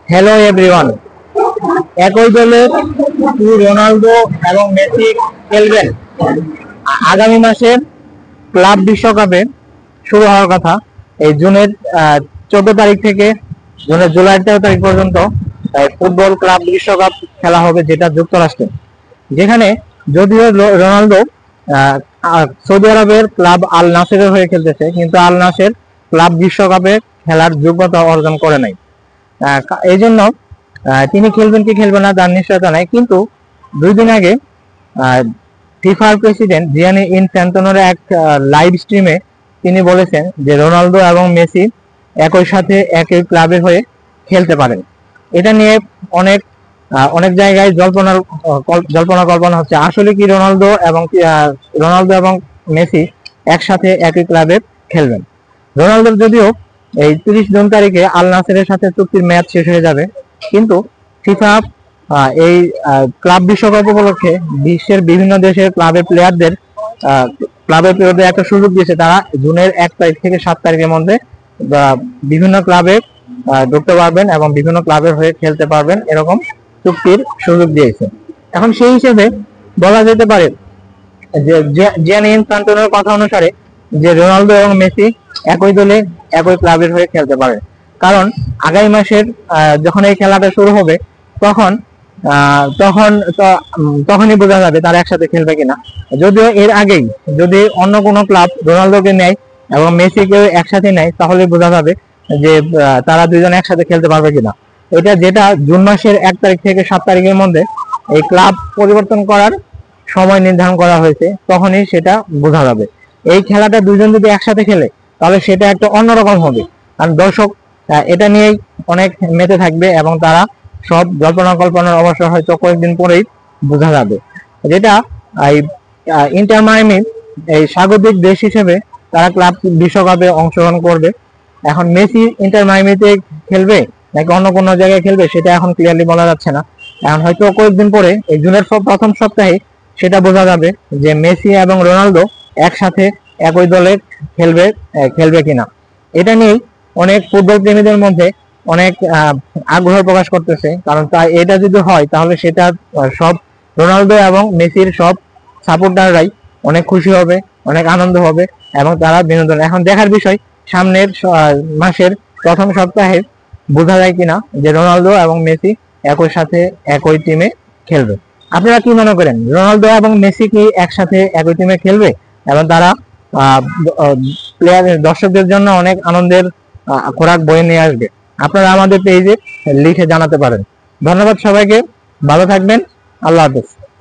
Hello everyone, একই দলে Ronaldo এবং মেসি খেলবেন। আগামী মাসে ক্লাব বিশ্বকাপে শুরু হওয়ার কথা এই জুনের 14 তারিখ থেকে জুলাই 13 তারিখ পর্যন্ত ফুটবল ক্লাব বিশ্বকাপ খেলা হবে, যেটা যুক্তরাষ্ট্রে। যেখানে যদিও রোনালদো সৌদি আরবের ক্লাব আল নাসেরের হয়ে খেলতেছে, কিন্তু আল নাসের ক্লাব বিশ্বকাপে খেলার যোগ্যতা অর্জন করে নাই। এই জন্য তিনি খেলবেন কি খেলবেন না তার নিশ্চয়তা নাই। কিন্তু 2 দিন আগে ফিফার প্রেসিডেন্ট জিয়ানি ইনফ্যান্টিনোর এক লাইভ স্ট্রিমে তিনি বলেছেন যে রোনালদো এবং মেসি একই সাথে একই ক্লাবের হয়ে খেলতে পারেন। এটা নিয়ে অনেক জায়গায় জল্পনা কল্পনা হচ্ছে, আসলে কি রোনালদো এবং মেসি একসাথে একই ক্লাবে খেলবেন। রোনালদোর যদিও এই 30 জুন তারিখে আল নাসেরের সাথে চুক্তির মেয়াদ শেষ হয়ে যাবে, কিন্তু ফিফা এই ক্লাব বিশ্বকাপ উপলক্ষে বিশ্বের বিভিন্ন দেশের ক্লাবের প্লেয়ারদের একটা সুযোগ দিয়েছে। তারা জুনের 1 তারিখ থেকে 7 তারিখের মধ্যে বিভিন্ন ক্লাবে ঢুকতে পারবেন এবং বিভিন্ন ক্লাবের হয়ে খেলতে পারবেন, এরকম চুক্তির সুযোগ দিয়েছে। এখন সেই হিসেবে বলা যেতে পারে যে জিয়ানি ইনফ্যান্টিনোর কথা অনুসারে যে রোনালদো এবং মেসি একই দলে একই ক্লাবের হয়ে খেলতে পারে। কারণ আগামী মাসের যখন এই খেলাটা শুরু হবে তখনই বোঝা যাবে তারা একসাথে খেলবে কিনা। যদিও এর আগেই যদি অন্য কোনো ক্লাব রোনালদোকে নেয় এবং মেসিকে একসাথে নেয়, তাহলে বোঝা যাবে যে তারা দুইজন একসাথে খেলতে পারবে কিনা। যেটা জুন মাসের 1 তারিখ থেকে 7 তারিখের মধ্যে এই ক্লাব পরিবর্তন করার সময় নির্ধারণ করা হয়েছে, তখনই সেটা বোঝা যাবে। এই খেলাটা দুইজন যদি একসাথে খেলে তাহলে সেটা একটা অন্যরকম হবে, কারণ দর্শক এটা নিয়েই অনেক মেতে থাকবে এবং তারা সব কল্পনার অবসর হয়তো কয়েকদিন পরেই বোঝা যাবে। যেটা ইন্টার মায়ামি এই স্বাগতিক দেশ হিসেবে তারা ক্লাব বিশ্বকাপে অংশগ্রহণ করবে। এখন মেসি ইন্টার মায়ামিতে খেলবে নাকি অন্য কোনো জায়গায় খেলবে সেটা এখন ক্লিয়ারলি বলা যাচ্ছে না। এখন হয়তো কয়েকদিন পরে এই জুনের প্রথম সপ্তাহে সেটা বোঝা যাবে যে মেসি এবং রোনালদো একসাথে একই দলে খেলবে কিনা। এটা নিয়েই অনেক ফুটবল প্রেমীদের মধ্যে অনেক আগ্রহ প্রকাশ করতেছে, কারণ এটা যদি হয় তাহলে সেটা সব রোনালদো এবং মেসির সব সাপোর্টাররাই অনেক খুশি হবে, অনেক আনন্দ হবে এবং তারা বিনোদন। এখন দেখার বিষয় সামনের মাসের প্রথম সপ্তাহে বোঝা যায় কিনা যে রোনালদো এবং মেসি একই সাথে একই টিমে খেলবে। আপনারা কি মনে করেন, রোনালদো এবং মেসি কি একসাথে একই টিমে খেলবে এবং তারা দর্শকদের জন্য অনেক আনন্দের খোরাক বয়ে নিয়ে আসবে? আপনারা আমাদের পেজে লিখে জানাতে পারেন। ধন্যবাদ সবাইকে, ভালো থাকবেন, আল্লাহ হাফেজ।